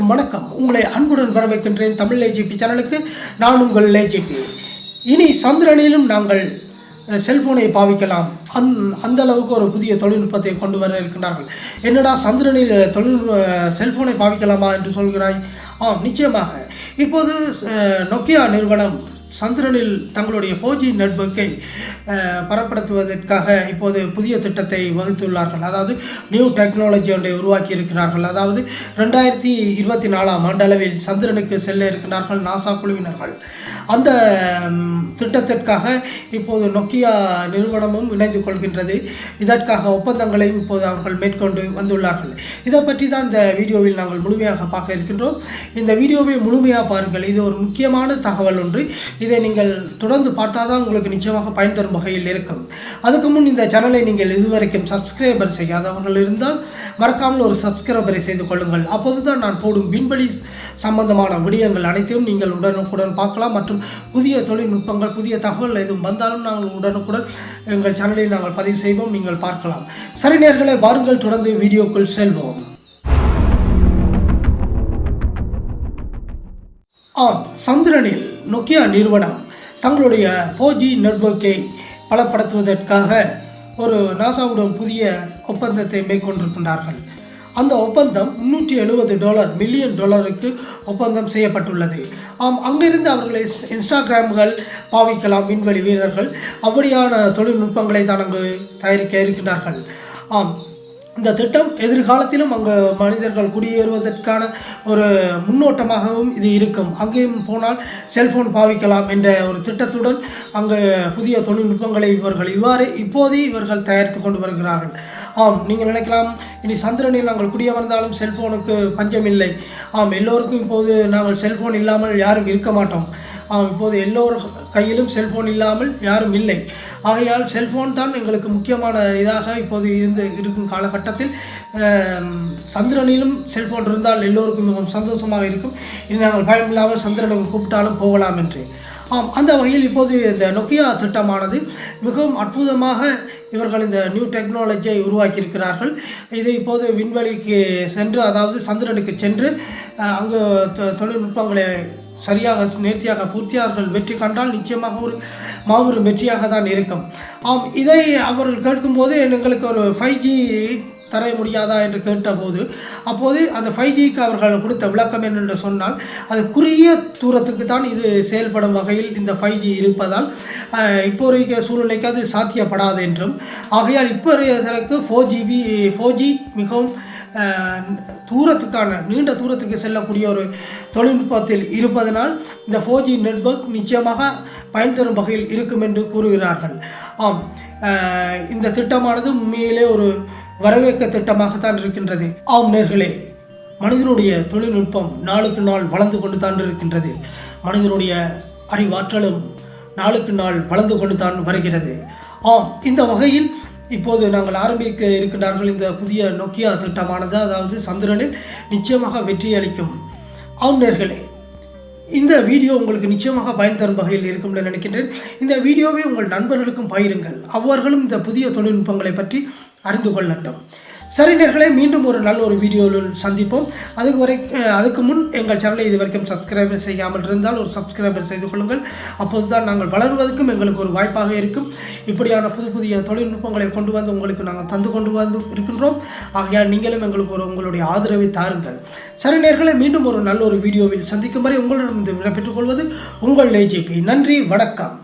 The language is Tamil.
வணக்கம். உங்களை அன்புடன் வரவேற்கின்றேன் tamilagp சேனலுக்கு. நான் உங்கள் லேஜிபி. இனி சந்திரனிலும் நாங்கள் செல்போனை பாவிக்கலாம். அந்த அளவுக்கு ஒரு புதிய தொழில்நுட்பத்தை கொண்டு வர இருக்கின்றார்கள். என்னடா சந்திரனில் செல்போனை பாவிக்கலாமா என்று சொல்கிறாய்? நிச்சயமாக. இப்போது நோக்கியா நிறுவனம் சந்திரனில் தங்களுடைய 4G நெட்வொர்க்கை பரப்படுத்துவதற்காக இப்போது புதிய திட்டத்தை வகுத்துள்ளார்கள். அதாவது நியூ டெக்னாலஜி ஒன்றை உருவாக்கி இருக்கிறார்கள். அதாவது 2024ஆம் ஆண்டளவில் சந்திரனுக்கு செல்ல இருக்கிறார்கள் நாசா குழுவினர்கள். அந்த திட்டத்திற்காக இப்போது நோக்கியா நிறுவனமும் இணைந்து கொள்கின்றது. இதற்காக ஒப்பந்தங்களையும் இப்போது அவர்கள் மேற்கொண்டு வந்துள்ளார்கள். இதை பற்றி தான் இந்த வீடியோவில் நாங்கள் முழுமையாக பார்க்க இருக்கின்றோம். இந்த வீடியோவை முழுமையாக பாருங்கள். இது ஒரு முக்கியமான தகவல் ஒன்று. இதை நீங்கள் தொடர்ந்து பார்த்தால் தான் உங்களுக்கு நிச்சயமாக பயன் தரும் வகையில் இருக்கும். அதுக்கு முன் இந்த சேனலை நீங்கள் இதுவரைக்கும் சப்ஸ்கிரைபர் செய்யாதவர்கள் இருந்தால் மறக்காமல் ஒரு சப்ஸ்கிரைபரை செய்து கொள்ளுங்கள். அப்போது தான் நான் போடும் விண்வெளி சம்பந்தமான விடயங்கள் அனைத்தையும் நீங்கள் உடனுக்குடன் பார்க்கலாம். மற்றும் புதிய தொழில்நுட்பங்கள், புதிய தகவல் எதுவும் வந்தாலும் நாங்கள் உடனுக்குடன் எங்கள் சேனலில் நாங்கள் பதிவு செய்வோம், நீங்கள் பார்க்கலாம். சரி நேயர்களே, வாருங்கள் தொடர்ந்து வீடியோக்குள் செல்வோம். சந்திரனில் நோக்கியா நிறுவனம் தங்களுடைய 4G நெட்வொர்க்கை பலப்படுத்துவதற்காக ஒரு நாசாவுடன் புதிய ஒப்பந்தத்தை மேற்கொண்டிருக்கின்றார்கள். அந்த ஒப்பந்தம் $370 மில்லியன் ஒப்பந்தம் செய்யப்பட்டுள்ளது. அங்கிருந்து அவர்களை இன்ஸ்டாகிராம்கள் பாவிக்கலாம் விண்வெளி வீரர்கள். அப்படியான தொழில்நுட்பங்களை தான் அங்கு தயாரிக்க இருக்கின்றார்கள். இந்த திட்டம் எதிர்காலத்திலும் அங்கு மனிதர்கள் குடியேறுவதற்கான ஒரு முன்னோட்டமாகவும் இது இருக்கும். அங்கேயும் போனால் செல்போன் பாவிக்கலாம் என்ற ஒரு திட்டத்துடன் அங்கு புதிய தொழில்நுட்பங்களை இப்போதே இவர்கள் தயாரித்து கொண்டு வருகிறார்கள். நீங்கள் நினைக்கலாம், இனி சந்திரனில் நாங்கள் குடியமர்ந்தாலும் செல்போனுக்கு பஞ்சமில்லை. எல்லோருக்கும் இப்போது நாங்கள் செல்போன் இல்லாமல் யாரும் இருக்க மாட்டோம். இப்போது எல்லோர் கையிலும் செல்போன் இல்லாமல் யாரும் இல்லை. ஆகையால் செல்போன் தான் எங்களுக்கு முக்கியமான இதாக இப்போது இருக்கும் காலகட்டத்தில் சந்திரனிலும் செல்போன் இருந்தால் எல்லோருக்கும் மிகவும் சந்தோஷமாக இருக்கும். இனி நாங்கள் பயம் இல்லாமல் சந்திரனுக்கு கூப்பிட்டாலும் போகலாம் என்று. அந்த வகையில் இப்போது இந்த நோக்கியா திட்டமானது மிகவும் அற்புதமாக இவர்கள் இந்த நியூ டெக்னாலஜியை உருவாக்கியிருக்கிறார்கள். இது இப்போது விண்வெளிக்கு சென்று, அதாவது சந்திரனுக்கு சென்று அங்கு தொழில்நுட்பங்களை சரியாக நேர்த்தியாக பூர்த்தியார்கள் வெற்றி கண்டால் நிச்சயமாக ஒரு மாபெரும் வெற்றியாக தான் இருக்கும். இதை அவர்கள் கேட்கும்போது எங்களுக்கு ஒரு 5G தர முடியாதா என்று கேட்டபோது, அப்போது அந்த 5Gக்கு அவர்கள் கொடுத்த விளக்கம் என்னென்று சொன்னால், அது குறுகிய தூரத்துக்கு தான் இது செயல்படும் வகையில் இந்த 5G இருப்பதால் இப்போதைய சூழ்நிலைக்கு அது சாத்தியப்படாது என்றும், ஆகையால் இப்போதைக்கு 4G மிகவும் நீண்ட தூரத்துக்கு செல்லக்கூடிய ஒரு தொழில்நுட்பத்தில் இருப்பதனால் இந்த 4G நெட்வொர்க் நிச்சயமாக பயன் தரும் வகையில் இருக்கும் என்று கூறுகிறார்கள். இந்த திட்டமானது உண்மையிலே ஒரு வரவேற்க திட்டமாகத்தான் இருக்கின்றது. நேயர்களே, மனிதனுடைய தொழில்நுட்பம் நாளுக்கு நாள் வளர்ந்து கொண்டு தான் இருக்கின்றது. மனிதனுடைய அறிவாற்றலும் நாளுக்கு நாள் வளர்ந்து கொண்டு தான் வருகிறது. இந்த வகையில் இப்போது நாங்கள் ஆரம்பிக்க இருக்கின்றார்கள் இந்த புதிய நோக்கியா திட்டமானது, அதாவது சந்திரனில் நிச்சயமாக வெற்றி அளிக்கும். நேயர்களே, இந்த வீடியோ உங்களுக்கு நிச்சயமாக பயன் தரும் வகையில் இருக்கும் என்று நினைக்கின்றேன். இந்த வீடியோவை உங்கள் நண்பர்களுக்கும் பகிருங்கள். அவர்களும் இந்த புதிய தொழில்நுட்பங்களை பற்றி அறிந்து கொள்ளட்டும். சரி நேயர்களே, மீண்டும் ஒரு நல்ல ஒரு வீடியோவில் சந்திப்போம். அதுக்கு முன் எங்கள் சேனலை இதுவரைக்கும் சப்ஸ்கிரைபர் செய்யாமல் இருந்தால் ஒரு சப்ஸ்கிரைபர் செய்து கொள்ளுங்கள். அப்போது தான் நாங்கள் வளருவதற்கும் எங்களுக்கு ஒரு வாய்ப்பாக இருக்கும். இப்படியான புதிய தொழில்நுட்பங்களை கொண்டு வந்து உங்களுக்கு நாங்கள் தந்து கொண்டு வந்து இருக்கின்றோம். ஆகையால் நீங்களும் எங்களுக்கு உங்களுடைய ஆதரவை தாருங்கள். சரி நேயர்களே, மீண்டும் ஒரு நல்ல ஒரு வீடியோவில் சந்திக்கும் வரை உங்களிடம் விடைபெற்றுக் கொள்வது உங்கள் லேஜிபி. நன்றி, வணக்கம்.